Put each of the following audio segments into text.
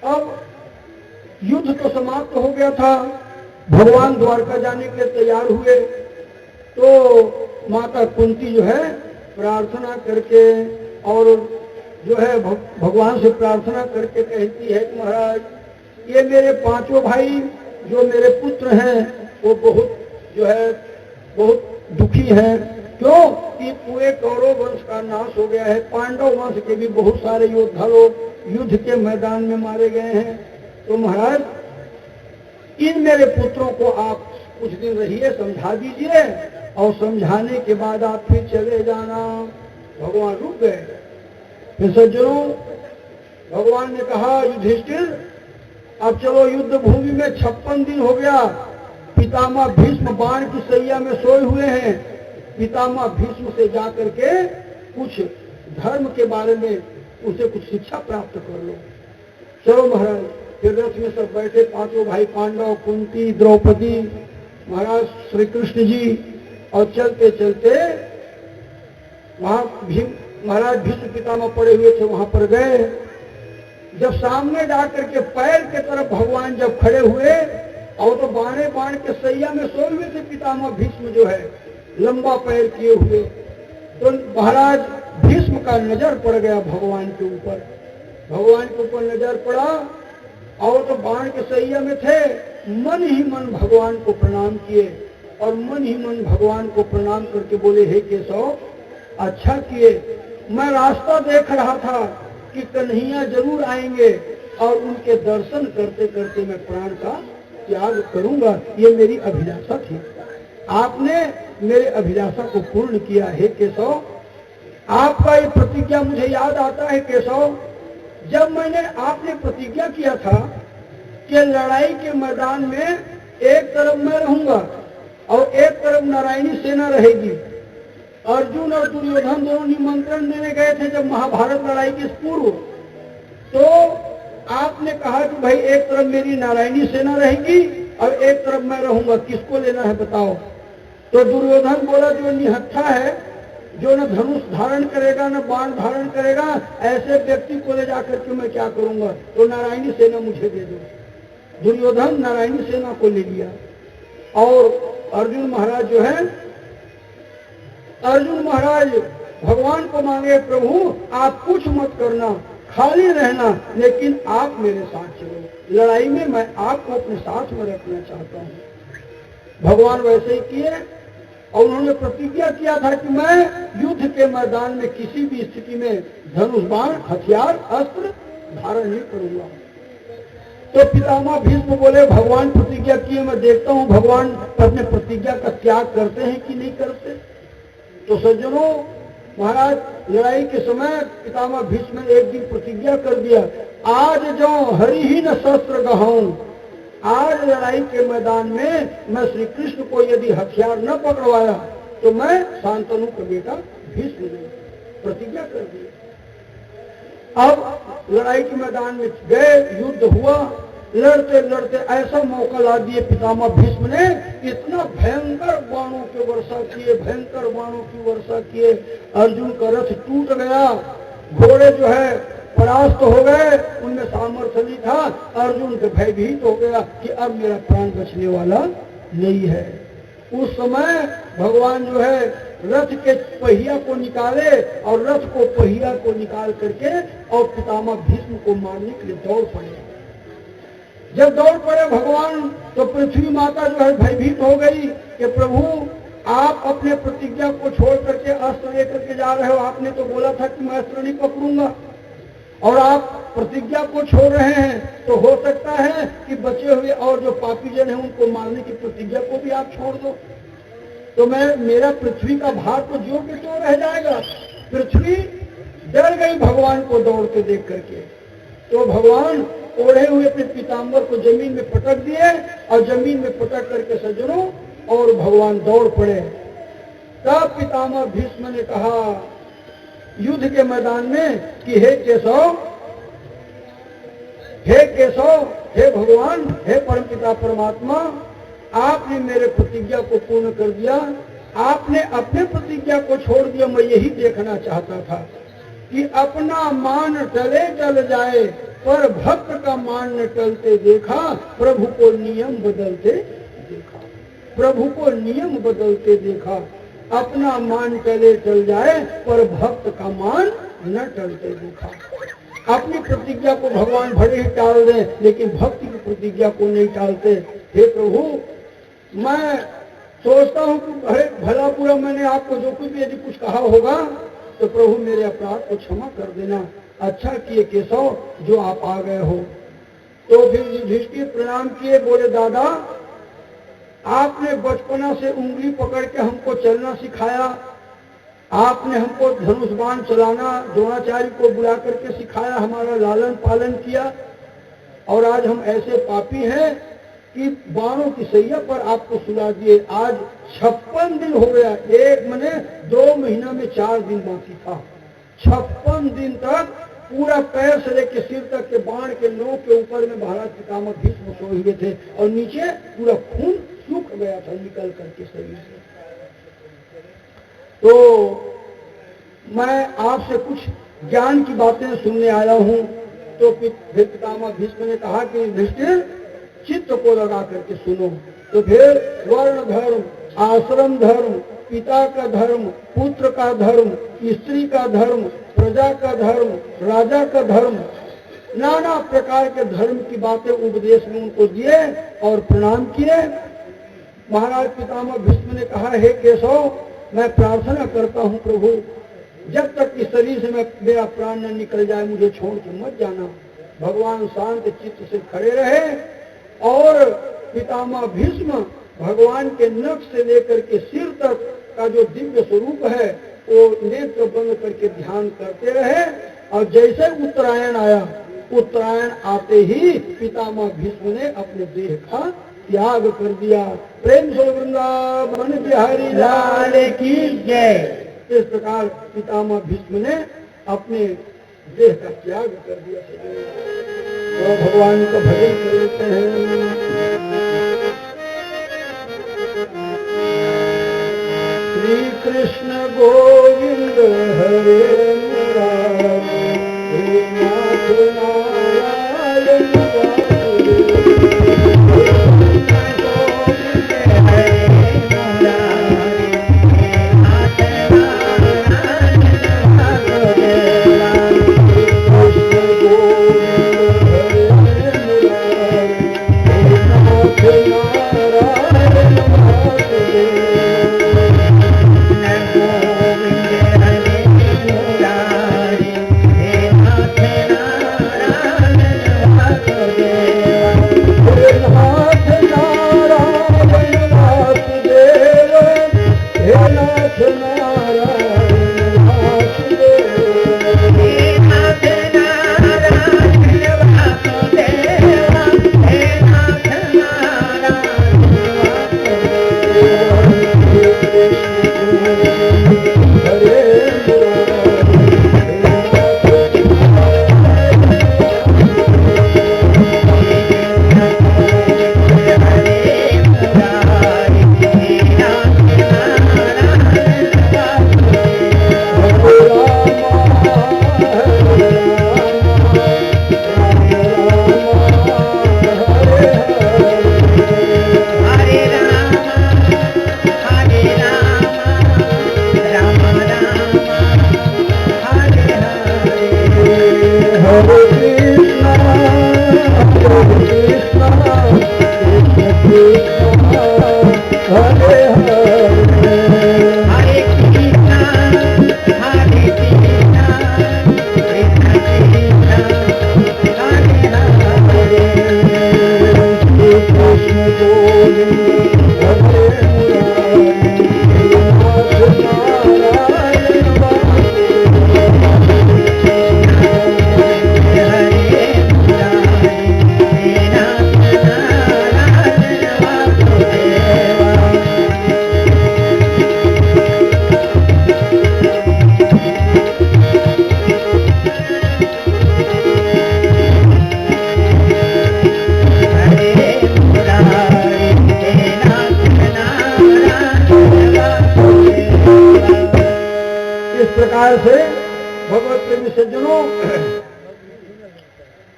अब युद्ध तो समाप्त हो गया था, भगवान द्वारका जाने के लिए तैयार हुए। तो माता कुंती जो है प्रार्थना करके और जो है भगवान से प्रार्थना करके कहती है कि महाराज, ये मेरे पांचों भाई जो मेरे पुत्र हैं वो बहुत जो है बहुत दुखी हैं। क्यों कि पूरे कौरव वंश का नाश हो गया है, पांडव वंश के भी बहुत सारे योद्धा लोग युद्ध के मैदान में मारे गए हैं। तो महाराज, इन मेरे पुत्रों को आप कुछ दिन रहिए, समझा दीजिए, और समझाने के बाद आप फिर चले जाना। भगवान रुक गए। फिर सज्जनों, भगवान ने कहा, युधिष्ठिर अब चलो युद्ध भूमि में 56 दिन हो गया, पितामह भीष्म बाण की सैया में सोए हुए हैं। पितामह भीष्म से जाकर के कुछ धर्म के बारे में उनसे कुछ शिक्षा प्राप्त कर लो। चलो महाराज। फिर रथ में सब बैठे, पांचों भाई पांडव, कुंती, द्रौपदी, महाराज श्री कृष्ण जी, और चलते चलते वहां महाराज भीष्म पितामह पड़े हुए थे, वहां पर गए। जब सामने जाकर के पैर के तरफ भगवान जब खड़े हुए, और तो बाणे बाण के सैया में सोए हुए थे पितामह भीष्म जो है, लंबा पैर किए हुए। तो महाराज भीष्म का नजर पड़ गया भगवान के ऊपर। भगवान के ऊपर नजर पड़ा, और तो बाण के सैया में थे। मन ही मन भगवान को प्रणाम किए, और मन ही मन भगवान को प्रणाम करके बोले, हे केशव, अच्छा किए, मैं रास्ता देख रहा था कि कन्हैया जरूर आएंगे, और उनके दर्शन करते करते मैं प्राण का त्याग करूंगा, ये मेरी अभिलाषा थी। आपने मेरे अभिलाषा को पूर्ण किया। हे केशव, आपका ये प्रतिज्ञा मुझे याद आता है केशव, जब मैंने आपने प्रतिज्ञा किया था कि लड़ाई के मैदान में एक तरफ मैं रहूंगा और एक तरफ नारायणी सेना रहेगी। अर्जुन और दुर्योधन दोनों निमंत्रण देने गए थे जब महाभारत लड़ाई के पूर्व। तो आपने कहा कि भाई एक तरफ मेरी नारायणी सेना रहेगी और एक तरफ मैं रहूंगा, किसको लेना है बताओ। तो दुर्योधन बोला, जो निहत्था है, जो न धनुष धारण करेगा न बाण धारण करेगा, ऐसे व्यक्ति को ले जाकर के मैं क्या करूंगा, तो नारायणी सेना मुझे दे दो। दुर्योधन नारायणी सेना को ले लिया। और अर्जुन महाराज जो है, अर्जुन महाराज भगवान को मांगे, प्रभु आप कुछ मत करना, खाली रहना, लेकिन आप मेरे साथ चलो, लड़ाई में मैं आपको अपने साथ में रखना चाहता हूँ। भगवान वैसे ही किए, और उन्होंने प्रतिज्ञा किया था कि मैं युद्ध के मैदान में किसी भी स्थिति में धनुष बाण हथियार अस्त्र धारण नहीं करूंगा। तो पितामह भीष्म बोले, भगवान प्रतिज्ञा किए, मैं देखता हूं भगवान अपने प्रतिज्ञा का त्याग करते हैं कि नहीं करते। तो सज्जनों, महाराज लड़ाई के समय पितामह भीष्म ने एक दिन प्रतिज्ञा कर दिया, आज जो हरि ही न शस्त्र गहाऊं, आज लड़ाई के मैदान में मैं श्री कृष्ण को यदि हथियार न पकड़वाया तो मैं शांतनु का बेटा भीष्म ने प्रतिज्ञा कर दी। अब लड़ाई के मैदान में गए, युद्ध हुआ, लड़ते लड़ते ऐसा मौका ला दिए पितामह भीष्म ने, इतना भयंकर बाणों की वर्षा किए, भयंकर बाणों की वर्षा किए। अर्जुन का रथ टूट गया, घोड़े जो है परास्त हो गए, उनमें सामर्थ्य नहीं था। अर्जुन के भयभीत हो गया कि अब मेरा प्राण बचने वाला नहीं है। उस समय भगवान जो है रथ के पहिया को निकाले, और रथ को पहिया को निकाल करके और पितामह भीष्म को मारने के लिए दौड़ पड़े। जब दौड़ पड़े भगवान, तो पृथ्वी माता जो है भयभीत हो गई कि प्रभु आप अपने प्रतिज्ञा को छोड़ करके अस्त्र लेकर के जा रहे हो, आपने तो बोला था कि मैं अस्त्र नहीं पकड़ूंगा, और आप प्रतिज्ञा को छोड़ रहे हैं, तो हो सकता है कि बचे हुए और जो पापी जन हैं उनको मारने की प्रतिज्ञा को भी आप छोड़ दो, तो मेरा पृथ्वी का भार तो जो के तो रह जाएगा। पृथ्वी डर गई भगवान को दौड़ते देख करके। तो भगवान ओढ़े हुए अपने पीताम्बर को जमीन में पटक दिए, और जमीन में पटक करके सज्जनों और भगवान दौड़ पड़े। तब पितामह भीष्म ने कहा युद्ध के मैदान में कि हे केशव, हे केशव, हे भगवान, हे परमपिता परमात्मा, आपने मेरे प्रतिज्ञा को पूर्ण कर दिया, आपने अपने प्रतिज्ञा को छोड़ दिया। मैं यही देखना चाहता था कि अपना मान टले टल जाए, पर भक्त का मान न टलते देखा, प्रभु को नियम बदलते देखा। प्रभु को नियम बदलते देखा। अपना मान टले टल जाए पर भक्त का मान न टलते देखा। अपनी प्रतिज्ञा को भगवान भले ही टाल दें, लेकिन भक्ति की प्रतिज्ञा को नहीं टालते। हे प्रभु, मैं सोचता हूँ कि अरे भला बुरा मैंने आपको जो कुछ भी यदि कुछ कहा होगा तो प्रभु मेरे अपराध को क्षमा कर देना। अच्छा किए केशव जो आप आ गए हो। तो फिर युधिष्ठिर प्रणाम किए, बोले दादा आपने बचपना से उंगली पकड़ के हमको चलना सिखाया, आपने हमको धनुष बाण चलाना द्रोणाचार्य को बुला करके सिखाया, हमारा लालन पालन किया, और आज हम ऐसे पापी हैं कि बाणों की सैया पर आपको सुला दिए। आज 56 दिन हो गया, एक महीने 2 महीना में 4 दिन बाकी था। 56 दिन तक पूरा पैर से लेकर सिर तक के बाण के नोक के ऊपर में महाराज पितामह भीष्म सोए हुए थे और नीचे पूरा खून सूख गया था निकल करके शरीर से। तो मैं आपसे कुछ ज्ञान की बातें सुनने आया हूँ। तो फिर पितामह भीष्म ने कहा कि युधिष्ठिर चित्त को लगा करके सुनो। तो फिर वर्ण धर्म, आश्रम धर्म, पिता का धर्म, पुत्र का धर्म, स्त्री का धर्म, प्रजा का धर्म, राजा का धर्म, नाना प्रकार के धर्म की बातें उपदेश में उनको दिए और प्रणाम किए। महाराज पितामह भीष्म ने कहा, हे केशव, मैं प्रार्थना करता हूँ प्रभु, जब तक इस शरीर से मेरा प्राण न निकल जाए मुझे छोड़ के मत जाना। भगवान शांत चित्त से खड़े रहे और पितामह भीष्म भगवान के नख से लेकर के सिर तक का जो दिव्य स्वरूप है वो नेत्र बंद करके ध्यान करते रहे। और जैसे उत्तरायण आया, उत्तरायण आते ही पितामह भीष्म ने अपने देह का त्याग कर दिया। प्रेम से वृंदावन बिहारी लाल की जय। इस प्रकार पितामह भीष्म ने अपने देह का त्याग कर दिया। तो भगवान का भजन कर लेते हैं। श्री कृष्ण गोविंद हरे मुरारी, हे नाथ नारायण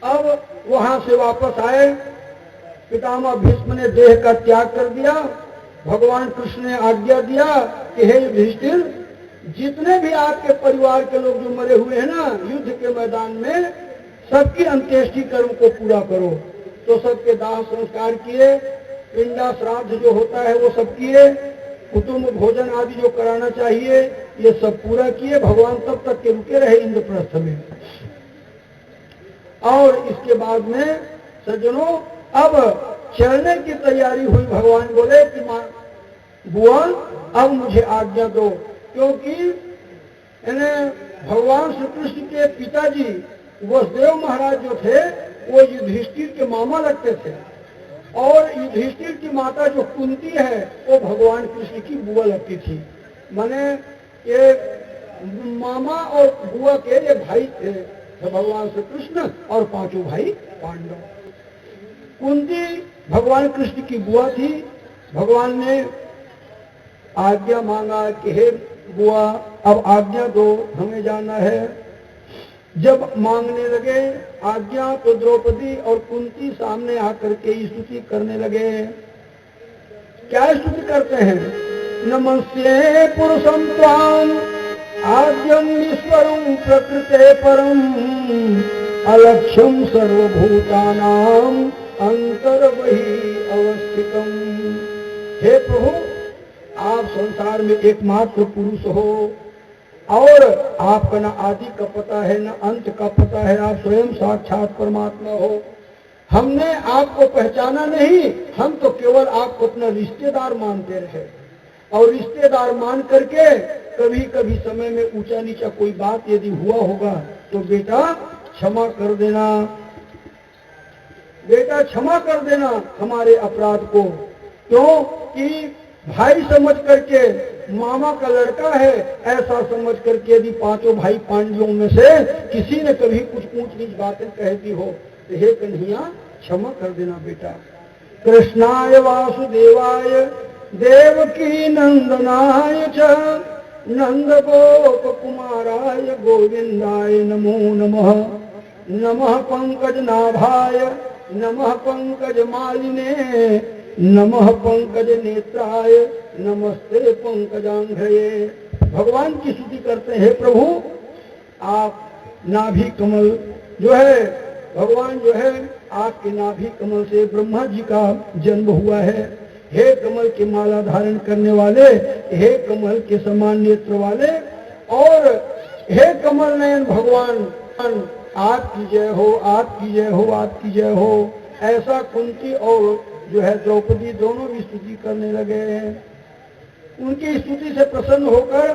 अब वहां से वापस आए, पितामह भीष्म ने देह का त्याग कर दिया। भगवान कृष्ण ने आज्ञा दिया कि हे युधिष्ठिर, जितने भी आपके परिवार के लोग जो मरे हुए हैं ना युद्ध के मैदान में, सबकी अंत्येष्टि कर्म को पूरा करो। तो सबके दाह संस्कार किए, पिंडा श्राद्ध जो होता है वो सब किए, कुटुंब भोजन आदि जो कराना चाहिए ये सब पूरा किए। भगवान तब तक के रुके रहे इंद्रप्रस्थ में। और इसके बाद में सज्जनों अब चलने की तैयारी हुई। भगवान बोले कि मां बुआ अब मुझे आज्ञा दो, क्योंकि भगवान श्री कृष्ण के पिताजी वसुदेव महाराज जो थे वो युधिष्ठिर के मामा लगते थे, और युधिष्ठिर की माता जो कुंती है वो भगवान कृष्ण की बुआ लगती थी। माने ये मामा और बुआ के ये भाई थे, भगवान श्री कृष्ण और पांचों भाई पांडव। कुंती भगवान कृष्ण की बुआ थी। भगवान ने आज्ञा मांगा कि हे बुआ अब आज्ञा दो, हमें जाना है। जब मांगने लगे आज्ञा तो द्रौपदी और कुंती सामने आकर के स्तुति करने लगे। क्या स्तुति करते हैं? नमस्ते पुरुषं त्वां आद्यं ईश्वरं प्रकृते परम अलक्ष्यं सर्वभूतानां अंतर्बहि अवस्थितम्। हे प्रभु, आप संसार में एकमात्र पुरुष हो और आपका न आदि का पता है न अंत का पता है, आप स्वयं साक्षात परमात्मा हो। हमने आपको पहचाना नहीं, हम तो केवल आपको अपना रिश्तेदार मानते रहे, और रिश्तेदार मान करके कभी कभी समय में ऊंचा नीचा कोई बात यदि हुआ होगा तो बेटा क्षमा कर देना, बेटा क्षमा कर देना हमारे अपराध को। क्यों कि भाई समझ करके, मामा का लड़का है ऐसा समझ करके यदि पांचों भाई पांडवों में से किसी ने कभी कुछ ऊंच नीच बातें कह दी हो तो हे कन्हैया क्षमा कर देना बेटा। कृष्णाय वासुदेवाय देवकी नंदनाय च नंद गोप कुमाराय गोविंदाय नमो नमः। नमः पंकज नाभाय नमः पंकज मालिने नमः पंकज नेत्राय नमस्ते पंकजांघ्रये। भगवान की स्तुति करते हैं। प्रभु आप नाभि कमल जो है, भगवान जो है आपके नाभि कमल से ब्रह्मा जी का जन्म हुआ है। हे कमल के माला धारण करने वाले, हे कमल के समान नेत्र वाले, और हे कमल नयन भगवान आपकी जय हो, आपकी जय हो, आपकी जय हो। ऐसा कुंती और जो है द्रौपदी दोनों भी स्तुति करने लगे हैं। उनकी स्तुति से प्रसन्न होकर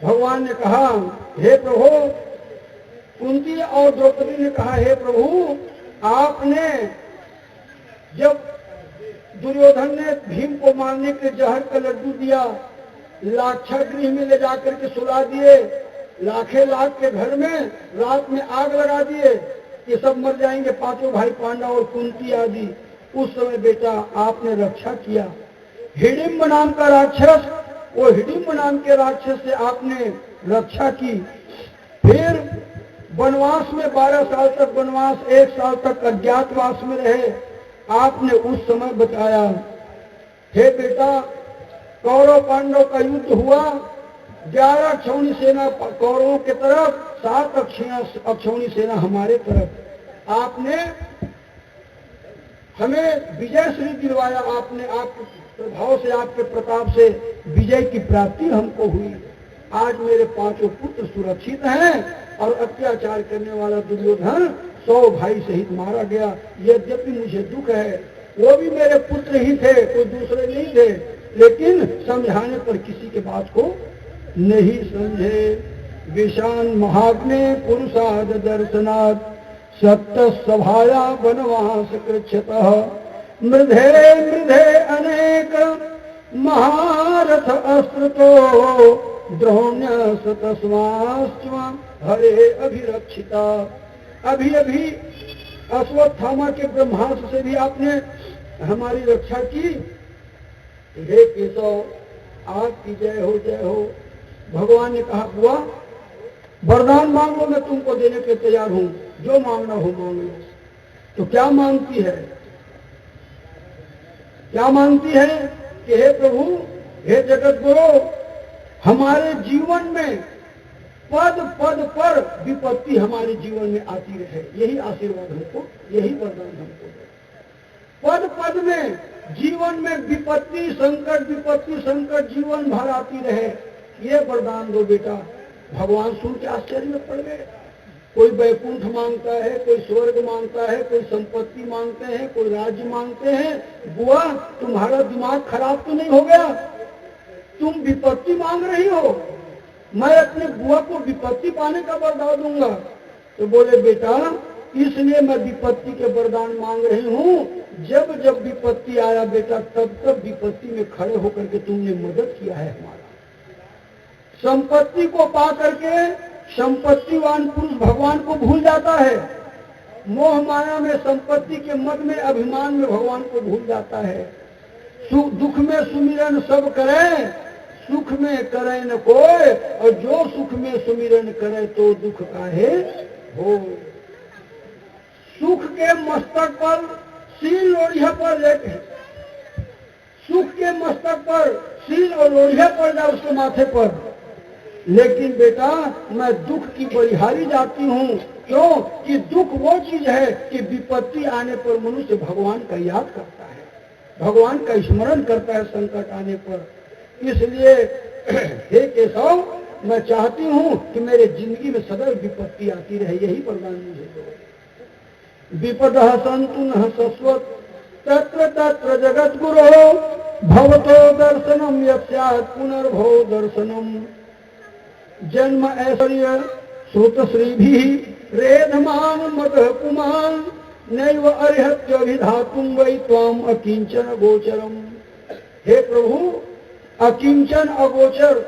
भगवान ने कहा हे प्रभु, कुंती और द्रौपदी ने कहा हे प्रभु, आपने जब दुर्योधन ने भीम को मारने के जहर का लड्डू दिया, लाक्षागृह में ले जाकर के सुला दिए, लाखे लाख के घर में रात में आग लगा दिए कि सब मर जाएंगे, पांचों भाई पांडव और कुंती आदि। उस समय बेटा आपने रक्षा किया। हिडिंब नाम का राक्षस, वो हिडिंब नाम के राक्षस से आपने रक्षा की। फिर वनवास में 12 साल तक वनवास, 1 साल तक अज्ञातवास में रहे, आपने उस समय बचाया। हे बेटा, कौरव पांडव का युद्ध हुआ, 11 अक्षौणी सेना कौरवों की तरफ, 7 अक्षौणी सेना हमारे तरफ। आपने हमें विजय श्री दिलवाया, आपने आपके प्रभाव से, आपके प्रताप से विजय की प्राप्ति हमको हुई। आज मेरे पांचों पुत्र सुरक्षित हैं और अत्याचार करने वाला दुर्योधन 100 भाई सहित मारा गया। यद्यपि मुझे दुख है, वो भी मेरे पुत्र ही थे, कोई दूसरे नहीं थे, लेकिन समझाने पर किसी के बात को नहीं समझे। विशान महाग्ने पुरुषाद दर्शनात् सत्य सभाया वनवास कृच्छतः मृधे मृधे अनेक महारथ अस्त्रतो द्रोण्य सतस्वास्व हरे अभिरक्षिता। अभी अभी अश्वत्थामा के ब्रह्मास्त्र से भी आपने हमारी रक्षा की। हे केशव, आपकी जय हो, जय हो। भगवान ने कहा बुआ वरदान मांग लो, मैं तुमको देने के तैयार हूं, जो मांगना हो मांग लो। तो क्या मांगती है? क्या मांगती है कि हे प्रभु, हे जगत गुरु, हमारे जीवन में पद पद पर विपत्ति हमारे जीवन में आती रहे, यही आशीर्वाद हमको, यही वरदान हमको दे। पद पद में जीवन में विपत्ति संकट जीवन भर आती रहे, ये वरदान दो बेटा। भगवान सुन के आश्चर्य में पड़ गए। कोई वैकुंठ मांगता है, कोई स्वर्ग मांगता है, कोई संपत्ति मांगते हैं, कोई राज्य मांगते हैं। बुआ, तुम्हारा दिमाग खराब तो नहीं हो गया? तुम विपत्ति मांग रही हो, मैं अपने बुआ को विपत्ति पाने का वरदान दूंगा। तो बोले बेटा, इसलिए मैं विपत्ति के वरदान मांग रही हूँ, जब जब विपत्ति आया बेटा, तब तब विपत्ति में खड़े होकर के तुमने मदद किया है हमारा। संपत्ति को पा करके संपत्तिवान पुरुष भगवान को भूल जाता है। मोह माया में, संपत्ति के मद में, अभिमान में भगवान को भूल जाता है। दुख में सुमिरन सब करे, सुख में करे न कोई, और जो सुख में सुमिरन करे तो दुख काहे हो। सुख के मस्तक पर सील लोढ़िया पर लेके, सुख के मस्तक पर सील और लोढ़िया पड़ जाए उसके माथे पर, लेकिन बेटा मैं दुख की बलिहारी जाती हूँ। क्यों? कि दुख वो चीज है कि विपत्ति आने पर मनुष्य भगवान का याद करता है, भगवान का स्मरण करता है संकट आने पर। इसलिए हे केशव, मैं चाहती हूँ कि मेरे जिंदगी में सदैव विपत्ति आती रहे, यही वरदान मुझे दो। विपदः सन्तु नः शश्वत् तत्र तत्र जगत गुरो भवतो दर्शनम यस्यात् पुनर्भव दर्शनम। जन्म ऐश्वर्य श्रुत श्रीभिः रेधमान मदः पुमान् नैव अर्हत्यभिधातुं वै त्वाम् अकिंचन गोचरम। हे प्रभु, अकिंचन अगोचर,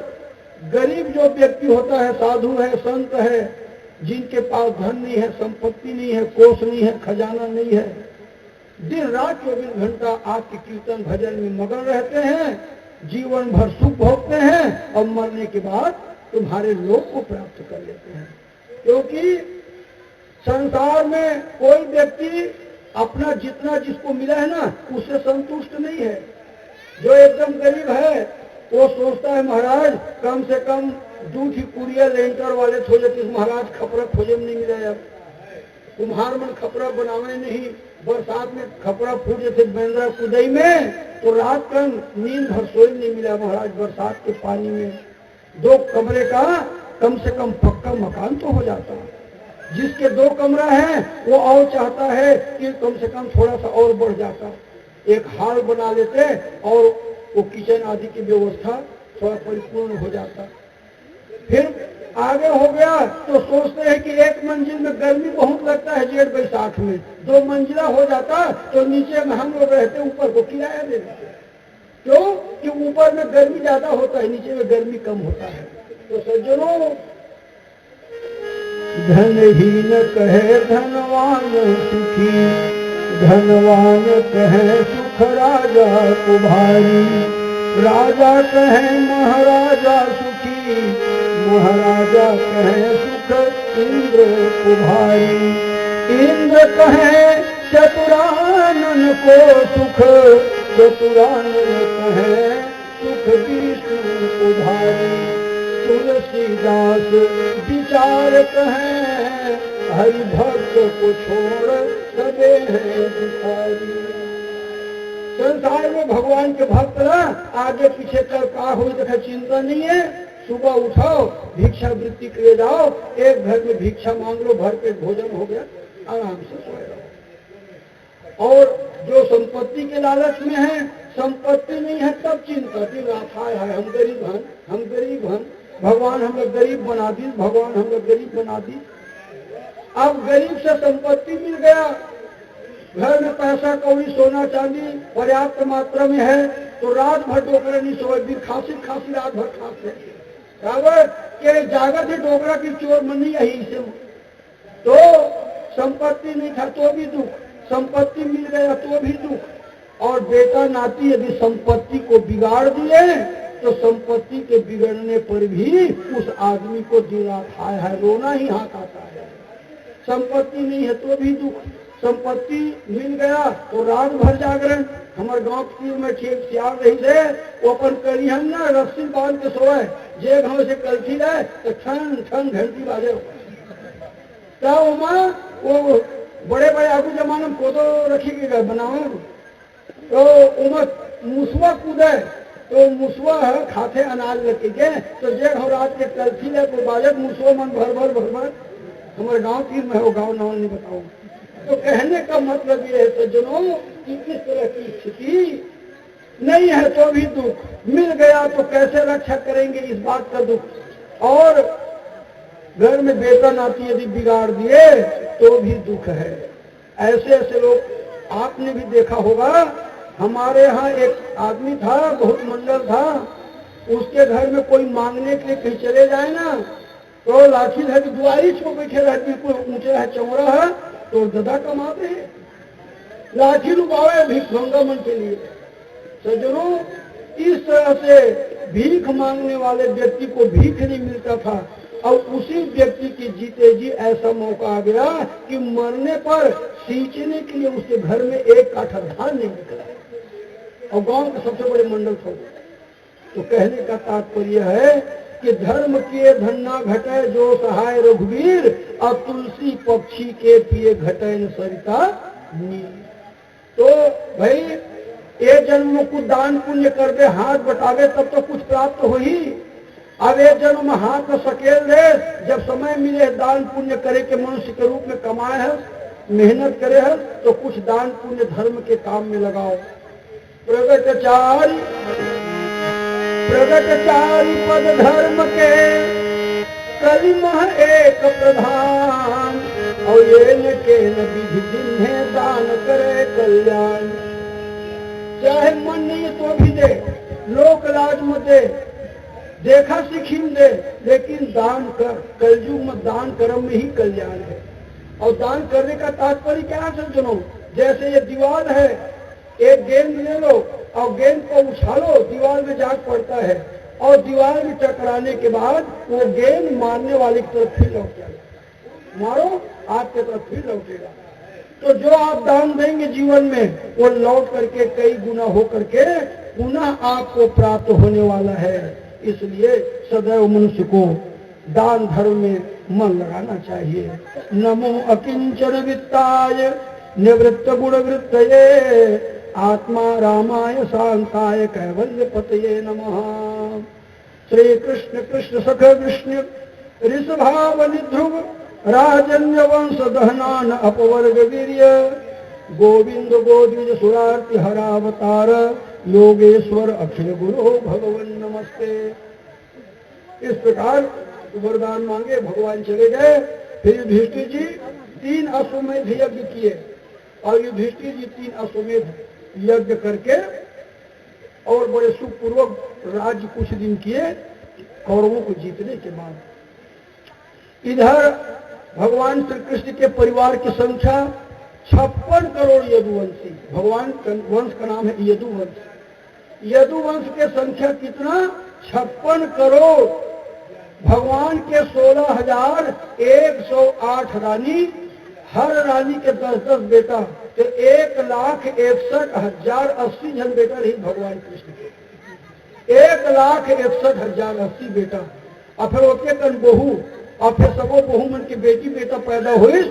गरीब जो व्यक्ति होता है, साधु है, संत है, जिनके पास धन नहीं है, संपत्ति नहीं है, कोष नहीं है, खजाना नहीं है, दिन रात 24 घंटा आपके कीर्तन भजन में मगन रहते हैं, जीवन भर सुख भोगते हैं और मरने के बाद तुम्हारे लोक को प्राप्त कर लेते हैं। क्योंकि संसार में कोई व्यक्ति अपना जितना जिसको मिला है ना, उससे संतुष्ट नहीं है। जो एकदम गरीब है वो सोचता है महाराज कम से कम 2 कुरिया लेंटर वाले खोजे, महाराज खपरा खोजे में नहीं मिला, अब कुम्हार मन खपरा बनावे नहीं, बरसात में खपरा फूट जैसे बेंद्रा कुदई में, तो रात का नींद भर सोई नहीं मिला महाराज। बरसात के पानी में 2 कमरे का कम से कम पक्का मकान तो हो जाता है। जिसके 2 कमरा है वो और चाहता है कि कम से कम थोड़ा सा और बढ़ जाता, एक हाल बना लेते और वो किचन आदि की व्यवस्था थोड़ा परिपूर्ण हो जाता। फिर आगे हो गया तो सोचते हैं कि 1 मंजिल में गर्मी बहुत लगता है जेठ बैसाख में, 2 मंजिला हो जाता तो नीचे में हम लोग रहते, ऊपर को किराया दे देते। क्यों? कि ऊपर में गर्मी ज्यादा होता है, नीचे में गर्मी कम होता है। तो सज्जनों, धनहीन कहे धनवान सुखी, धनवान कहे सुख राजा को भारी, राजा कहे महाराजा सुखी, महाराजा कहे सुख इंद्र को भारी, इंद्र कहे चतुरानन को सुख, चतुरानन कहे सुख विष्णु को भारी, तुलसीदास विचार कहे हरि भक्त को छोड़ सबे है भिखारी। संसार में भगवान के भक्त ना आगे पीछे कर का हो देखा चिंता नहीं है। सुबह उठाओ, भिक्षा वृत्ति के लिए जाओ, एक घर में भिक्षा मांग लो, भर पेट भोजन हो गया, आराम से सोए रहो। और जो संपत्ति के लालच में है, संपत्ति नहीं है तब चिंता, दिन रात हाय हाय हम गरीब हैं, हम गरीब हैं, भगवान हमें गरीब बना दी, भगवान हमें गरीब बना दी। अब गरीब से संपत्ति मिल गया, घर में पैसा कौड़ी सोना चांदी पर्याप्त मात्रा में है, तो रात भर डोकरे नहीं सोए, फिर खांसी खांसी रात भर खांसते के जागत है डोकरा की चोर मनी यही से। तो संपत्ति नहीं था तो भी दुख, संपत्ति मिल गया तो भी दुख। और बेटा नाती यदि संपत्ति को बिगाड़ दिए तो संपत्ति के बिगड़ने पर भी उस आदमी को दिन रात हाय हाय रोना ही हाथ आता है। संपत्ति नहीं है तो भी दुख, संपत्ति मिल गया तो रात भर जागरण। हमारे गांव में ठीक सियार रही थे, वो अपन करिहन ना रस्सी बांध के सोए, जे गांव से कलथी रहे तो ठन ठन घंटी बाजे। क्या वो बड़े बड़े आगू जमाने में कोदो रखी गए बनाओ, तो उमर मुसवा कूदे तो मुसवा है खाते अनाज रखे के, तो जे हम रात के कलथी ले तो बाजक मुसवा मन भर भर हमारे गांव तीर में हो, गांव नाम नहीं बताऊं। तो कहने का मतलब ये है सज्जनों कि इस तरह की स्थिति नहीं है तो भी दुख, मिल गया तो कैसे रक्षा करेंगे इस बात का दुख, और घर में बेटा नाती यदि बिगाड़ दिए तो भी दुख है। ऐसे ऐसे लोग आपने भी देखा होगा। हमारे यहाँ एक आदमी था, बहुत मंडल था, उसके घर में कोई मांगने के लिए कहीं चले जाए ना तो लाठी है कि दुआरी छो बैठे रहती, कोई ऊंचे है चौड़ा है तो गदा कमाते हैं, लाठी लुकावे भीख मंगा मन के लिए। सज्जनों इस तरह से भीख मांगने वाले व्यक्ति को भीख नहीं मिलता था, और उसी व्यक्ति की जीते जी ऐसा मौका आ गया कि मरने पर सींचने के लिए उसके घर में एक काठा धान नहीं निकला, और गांव के सबसे बड़े मंडल था। तो कहने का तात्पर्य है कि धर्म के धन्ना घटे जो सहाय रघुवीर, और तुलसी पक्षी के पिए घटे न सरिता नीर। तो भाई एक जन्म में कुछ दान पुण्य कर दे, हाथ बटावे तब तो कुछ प्राप्त हो ही। अब एक जन्म में हाथ में सकेल दे, जब समय मिले दान पुण्य करे के मनुष्य के रूप में कमाए है, मेहनत करे है, तो कुछ दान पुण्य धर्म के काम में लगाओ। प्रगटचारी पद धर्म के कलिमह एक प्रधान, और ये न के न विधि जिन्हें दान करे कल्याण। चाहे मन नहीं तो भी दे, लोक लाज मत दे, देखा सीखी दे, लेकिन दान कर। कलयुग में दान कर्म में ही कल्याण है। और दान करने का तात्पर्य क्या है सज्जनों, जैसे ये दीवार है, एक गेंद ले लो और गेंद को उछालो, दीवार में जाग पड़ता है, और दीवार में टकराने के बाद वो गेंद मारने वाले की तरफ फिर लौट जाएगा, मारो आपके तरफ फिर लौटेगा। तो जो आप दान देंगे जीवन में, वो लौट करके कई गुना हो करके पुनः आपको प्राप्त होने वाला है। इसलिए सदैव मनुष्य को दान धर्म में मन लगाना चाहिए। नमो अकिंचन वित्ताय निवृत्त गुण वृत्तये, आत्मा रामाय शांताय कैवल्य पतये नमः। श्री कृष्ण कृष्ण सख कृष्ण ऋषभाव निध्रुव राजन्य वंश दहनान अपवर्ग वीर्य, गोविंद गोद्विज सुरार्ति हरावतार, योगेश्वर अखिल गुरु भगवन नमस्ते। इस प्रकार वरदान मांगे, भगवान चले गए। फिर युधिष्ठिर जी 3 अश्वमेध यज्ञ किए, और युधिष्ठिर जी 3 अश्वमेध यज्ञ करके और बड़े सुखपूर्वक राज्य कुछ दिन किए कौरवों को जीतने के बाद। इधर भगवान श्री कृष्ण के परिवार की संख्या 56 करोड़ यदुवंशी। भगवान वंश का नाम है यदुवंश। यदुवंश के संख्या कितना? 56 करोड़। भगवान के 16,108 रानी, हर रानी के 10-10 बेटा, तो 1,61,080 जन बेटा रही भगवान कृष्ण के। 1,61,080 बेटा, और फिर ओके कन बहू, और फिर सबो बहू मन की बेटी बेटा पैदा हुई,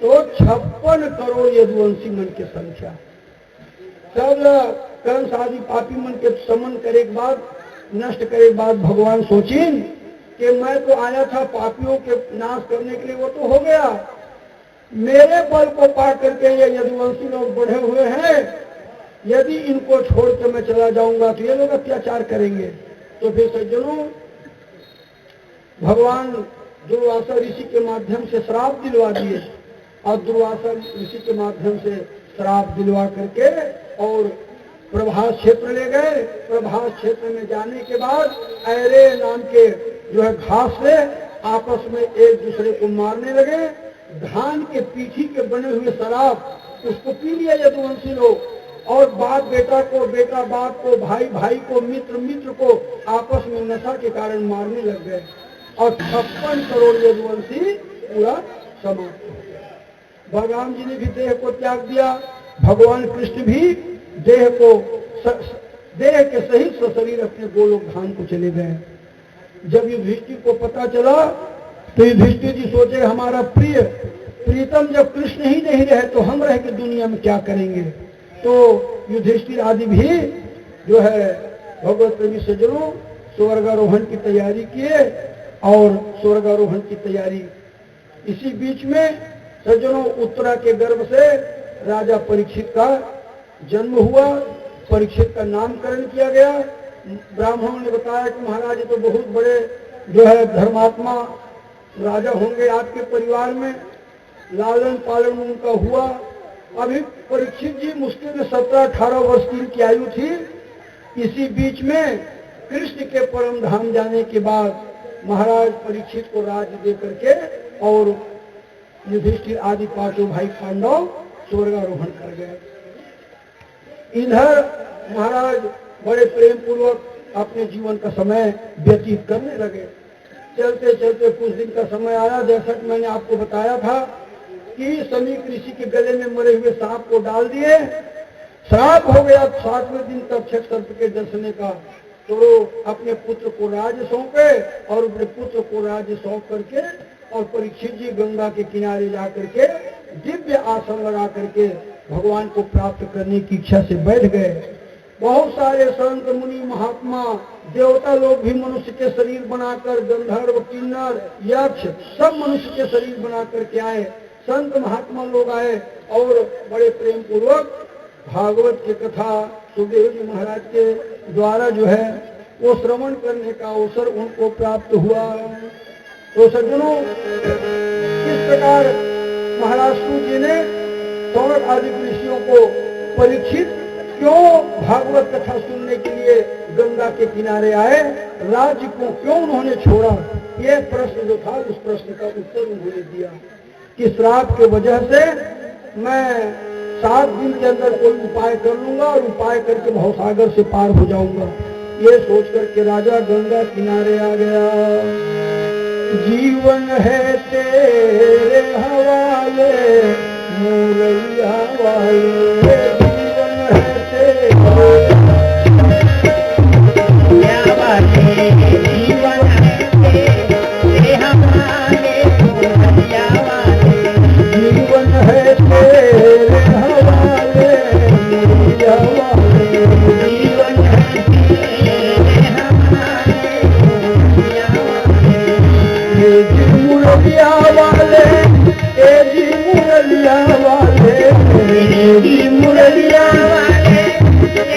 तो 56 करोड़ यदुवंशी मन की संख्या। सब कंस आदि पापी मन के समन करे के बाद, नष्ट करे के बाद भगवान सोचिन कि मैं तो आया था पापियों के नाश करने के लिए, वो तो हो गया, मेरे बल को पा करके ये यदुवंशी लोग बढ़े हुए हैं, यदि इनको छोड़ के मैं चला जाऊंगा तो ये लोग अत्याचार करेंगे। तो फिर सज्जनों भगवान दुर्वासा ऋषि के माध्यम से श्राप दिलवा दिए, और दुर्वासा ऋषि के माध्यम से श्राप दिलवा करके और प्रभास क्षेत्र ले गए। प्रभास क्षेत्र में जाने के बाद ऐरे नाम के जो है घास से आपस में एक दूसरे को मारने लगे। धान के पीठी के बने हुए शराब उसको पी लिया यदुवंशी लोग, और बाप बेटा को, बेटा बाप को, भाई भाई को, मित्र मित्र को आपस में नशा के कारण मारने लग गए और 56 करोड़ यदुवंशी पूरा समाप्त हो गया। बलराम जी ने भी देह को त्याग दिया, भगवान कृष्ण भी देह के सहित सशरीर अपने गोलोक धाम को चले गए। जब युधिष्ठिर को पता चला तो युधिष्ठिर जी सोचे हमारा प्रीतम जब कृष्ण ही नहीं रहे तो हम रह के दुनिया में क्या करेंगे। तो युधिष्ठिर आदि भी जो है भगवत प्रेमी सज्जनों स्वर्गारोहण की तैयारी किए और स्वर्गारोहण की तैयारी। इसी बीच में सज्जनों उत्तरा के गर्भ से राजा परीक्षित का जन्म हुआ, परीक्षित का नामकरण किया गया। ब्राह्मणों ने बताया कि महाराज तो बहुत बड़े जो है धर्मात्मा राजा होंगे आपके परिवार में, लालन पालन उनका हुआ। अभी परीक्षित जी मुश्किल में 17-18 वर्ष की इनकी आयु थी। इसी बीच में कृष्ण के परम धाम जाने के बाद महाराज परीक्षित को राज्य दे करके और युधिष्ठिर आदि पांचों भाई पांडव स्वर्गारोहण कर गए। इधर महाराज बड़े प्रेम पूर्वक अपने जीवन का समय व्यतीत करने लगे। चलते चलते कुछ दिन का समय आया, जैसा कि मैंने आपको बताया था कि समीक ऋषि के गले में मरे हुए सांप को डाल दिए, श्राप हो गया 7वें दिन तक्षक सर्प के डसने का। तो अपने पुत्र को राज्य सौंपे और अपने पुत्र को राज्य सौंप करके और परीक्षित जी गंगा के किनारे जा करके दिव्य आसन लगा करके भगवान को प्राप्त करने की इच्छा से बैठ गए। बहुत सारे संत मुनि महात्मा देवता लोग भी मनुष्य के शरीर बनाकर, गंधर्व किन्नर यक्ष सब मनुष्य के शरीर बना करके आए। संत महात्मा लोग आए और बड़े प्रेम पूर्वक भागवत की कथा सुखदेव जी महाराज के द्वारा जो है वो श्रवण करने का अवसर उनको प्राप्त हुआ। तो सज्जनों, इस प्रकार महाराज सूत जी ने सौनक आदि ऋषियों को परीक्षित क्यों भागवत कथा सुनने के लिए गंगा के किनारे आए, राज्य को क्यों उन्होंने छोड़ा, ये प्रश्न जो था उस प्रश्न का उत्तर उन्होंने दिया कि श्राप के वजह से मैं 7 दिन के अंदर कोई उपाय कर लूंगा और उपाय करके भवसागर से पार हो जाऊंगा। ये सोच करके राजा गंगा किनारे आ गया। जीवन है तेरे हवाले मुरैया वाले, जीवन है तेरे जीवन है तेरे हवाले मुरैया वाले, जीवन है तेरे हवाले मुरैया वाले, जीवन है तेरे हवाले मुरैया वाले, ये जी मुरैया वाले, ये जी मुरैया वाले, ये जी मुरैया वाले,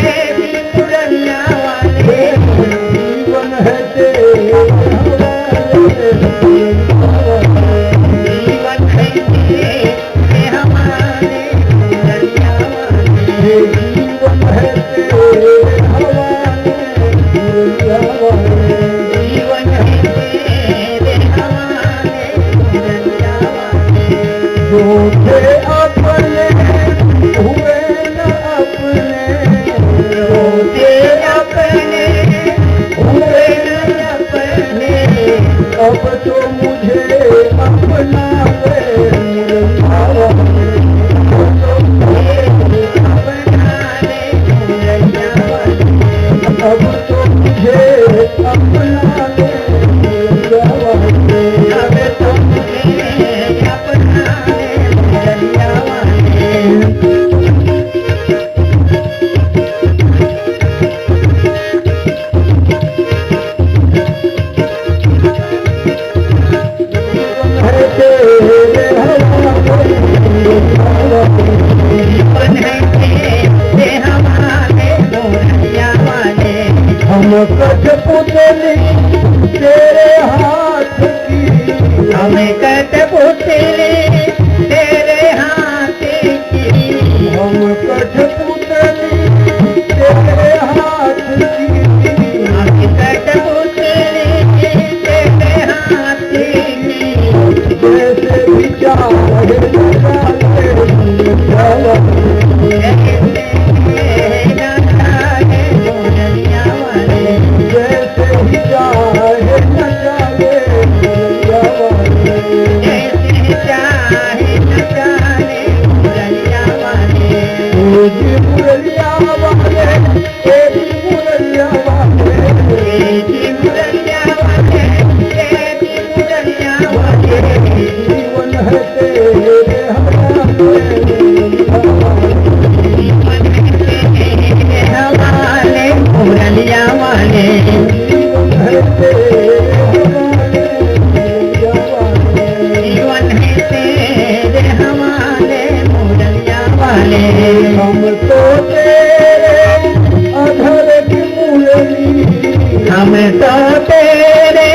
ये जी मुरैया वाले, जीवन है तेरे हवाले जीवन है तेरे हवाले मुरैया वाले, ये जीवन है तेरे हवाले मुरैया वाले, जीवन है तेरे हवाले मुरैया वाले, जो थे अपने हुए न अपने, जो थे अपने हुए न अपने, अब तो मुझे अपना ले मुरैया वाले, अपना ले मुरैया वाले, अब तो मुझे अपना ले मुरैया वाले, अब तो मुझे अपना ले है तेरे हवाले मुरलिया वाले जीवन है तेरे हवाले जीवन है तेरे हवाले मुरलिया वाले हम तो तेरे अधर की मुरली हम तो तेरे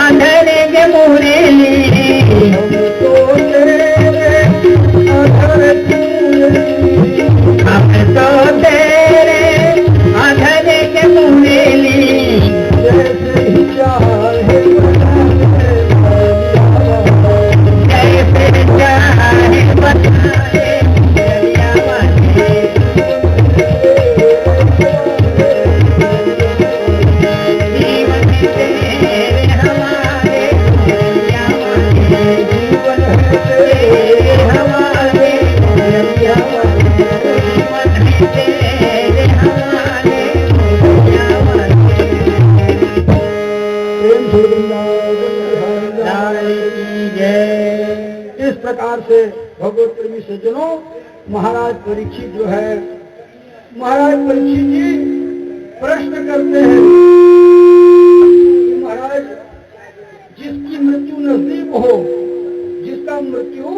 अधर के मुरली हम तो तेरे अधर की मुरली हम तो तेरे अधर के मुरली जैसे ही चाहे बनाए जैसे चाहे बताए मुरलिया वाले जीवन है तेरे हवाले मुरलिया वाले जीवन है तेरे हवाले मुरलिया वाले जीवन है तेरे हवाले मुरलिया वाले प्रेम से वृंदावन लाल की जय। इस प्रकार से भगवत प्रेमी सज्जनों महाराज परीक्षित जो है, महाराज परीक्षित जी प्रश्न करते हैं कि महाराज जिसकी मृत्यु नजदीक हो, जिसका मृत्यु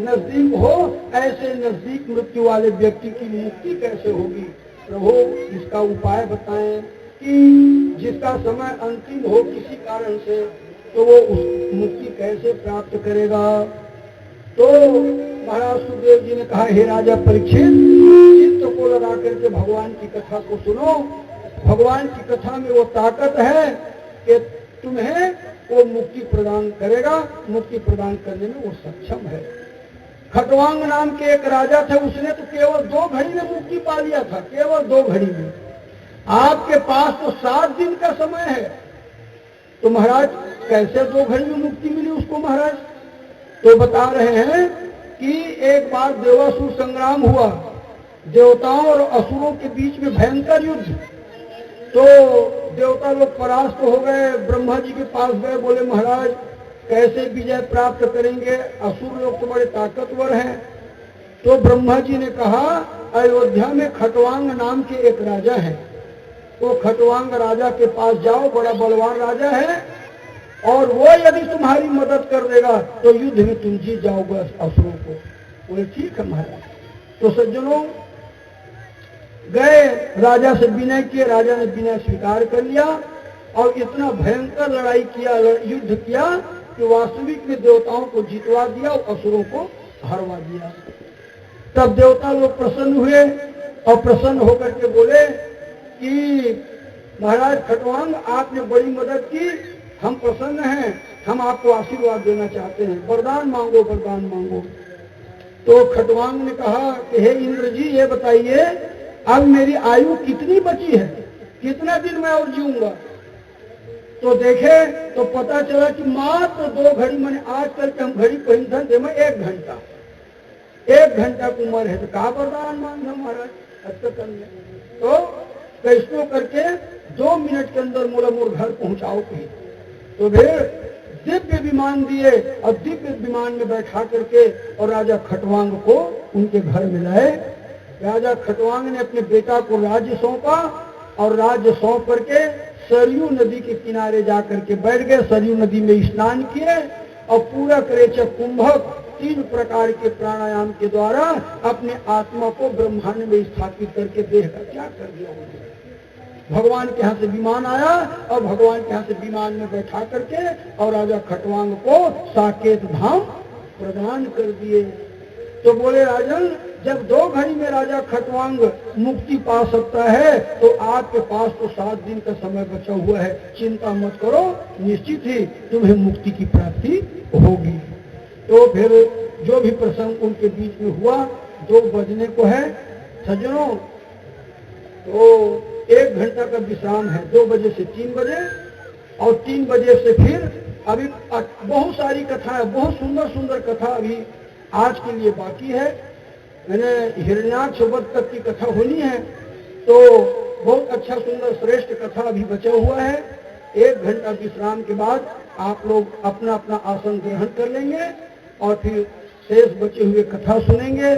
नजदीक हो, ऐसे नजदीक मृत्यु वाले व्यक्ति की मुक्ति कैसे होगी? प्रभु इसका उपाय बताएं कि जिसका समय अंतिम हो किसी कारण से, तो वो उस मुक्ति कैसे प्राप्त करेगा? तो महाराज सुखदेव जी ने कहा, हे राजा परीक्षित, चित्त को लगा करके भगवान की कथा को सुनो। भगवान की कथा में वो ताकत है कि तुम्हें वो मुक्ति प्रदान करेगा, मुक्ति प्रदान करने में वो सक्षम है। खटवांग नाम के एक राजा थे, उसने तो केवल 2 घड़ी में मुक्ति पा लिया था, केवल 2 घड़ी में। आपके पास तो 7 दिन का समय है, तो महाराज कैसे 2 घड़ी में मुक्ति मिली उसको? महाराज तो बता रहे हैं कि एक बार देवासुर संग्राम हुआ, देवताओं और असुरों के बीच में भयंकर युद्ध। तो देवता लोग परास्त हो गए, ब्रह्मा जी के पास गए, बोले महाराज कैसे विजय प्राप्त करेंगे, असुर लोग तो बड़े ताकतवर हैं। तो ब्रह्मा जी ने कहा, अयोध्या में खटवांग नाम के एक राजा है, तो खटवांग राजा के पास जाओ, बड़ा बलवान राजा है, और वो यदि तुम्हारी मदद कर देगा तो युद्ध में तुम जीत जाओगे असुरों को। बोले ठीक है महाराज। तो सज्जनों गए, राजा से विनय किए, राजा ने विनय स्वीकार कर लिया और इतना भयंकर लड़ाई किया, युद्ध किया कि वास्तविक में देवताओं को जितवा दिया और असुरों को हरवा दिया। तब देवता लोग प्रसन्न हुए और प्रसन्न होकर के बोले कि महाराज खटवांग, आपने बड़ी मदद की, हम प्रसन्न हैं, हम आपको आशीर्वाद देना चाहते हैं, वरदान मांगो, वरदान मांगो। तो खटवांग ने कहा कि हे इंद्र जी, ये बताइए अब मेरी आयु कितनी बची है, कितना दिन मैं और जीऊंगा? तो देखे तो पता चला कि मात्र 2 घड़ी, मैंने आजकल के हम घड़ी पहिन थे, मैं 1 घंटा, 1 घंटा की उम्र है, तो कहा वरदान मांग महाराज अस्पताल में। तो कैसो करके 2 मिनट के अंदर मोला मोर घर पहुंचाओ कहीं। तो फिर दिव्य विमान दिए और दिव्य विमान में बैठा करके और राजा खटवांग को उनके घर में लाए। राजा खटवांग ने अपने बेटा को राज्य सौंपा और राज्य सौंप करके सरयू नदी के किनारे जाकर के बैठ गए, सरयू नदी में स्नान किए और पूरा करेचक कुंभक 3 प्रकार के प्राणायाम के द्वारा अपने आत्मा को ब्रह्मांड में स्थापित करके देह का त्याग कर दिया। भगवान के यहाँ से विमान आया और भगवान के यहाँ से विमान में बैठा करके और राजा खटवांग को साकेत धाम प्रदान कर दिए। तो बोले राजन, जब 2 घड़ी में राजा खटवांग मुक्ति पा सकता है तो आपके पास तो 7 दिन का समय बचा हुआ है, चिंता मत करो, निश्चित ही तुम्हें मुक्ति की प्राप्ति होगी। तो फिर जो भी प्रसंग उनके बीच में हुआ 2 बजने को है सज्जनों, तो 1 घंटा का विश्राम है, 2 बजे से 3 बजे और 3 बजे से फिर अभी बहुत सारी कथा है, बहुत सुंदर सुंदर कथा अभी आज के लिए बाकी है। मैंने हिरण्याक्ष वध तक की कथा होनी है, तो बहुत अच्छा सुंदर श्रेष्ठ कथा अभी बचा हुआ है। 1 घंटा विश्राम के बाद आप लोग अपना अपना आसन ग्रहण कर लेंगे और फिर शेष बचे हुए कथा सुनेंगे।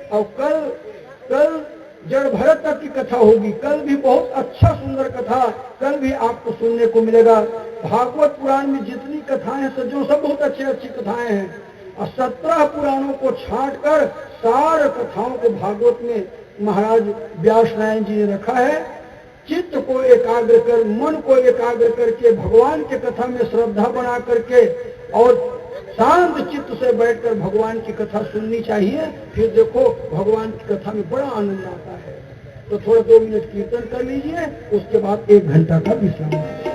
और कल जड़ भरत तक की कथा होगी। कल भी बहुत अच्छा सुंदर कथा कल भी आपको सुनने को मिलेगा। भागवत पुराण में जितनी कथाएं हैं सज्जनों सब बहुत अच्छी कथाएं हैं। और 17 पुराणों को छांट कर सार कथाओं को भागवत में महाराज व्यास नारायण जी ने रखा है। चित्त को एकाग्र कर, मन को एकाग्र करके भगवान के कथा में श्रद्धा बना करके और शांत चित्त से बैठकर भगवान की कथा सुननी चाहिए। फिर देखो भगवान की कथा में बड़ा आनंद आता है। तो थोड़ा 2 मिनट कीर्तन कर लीजिए, उसके बाद 1 घंटा का विश्राम।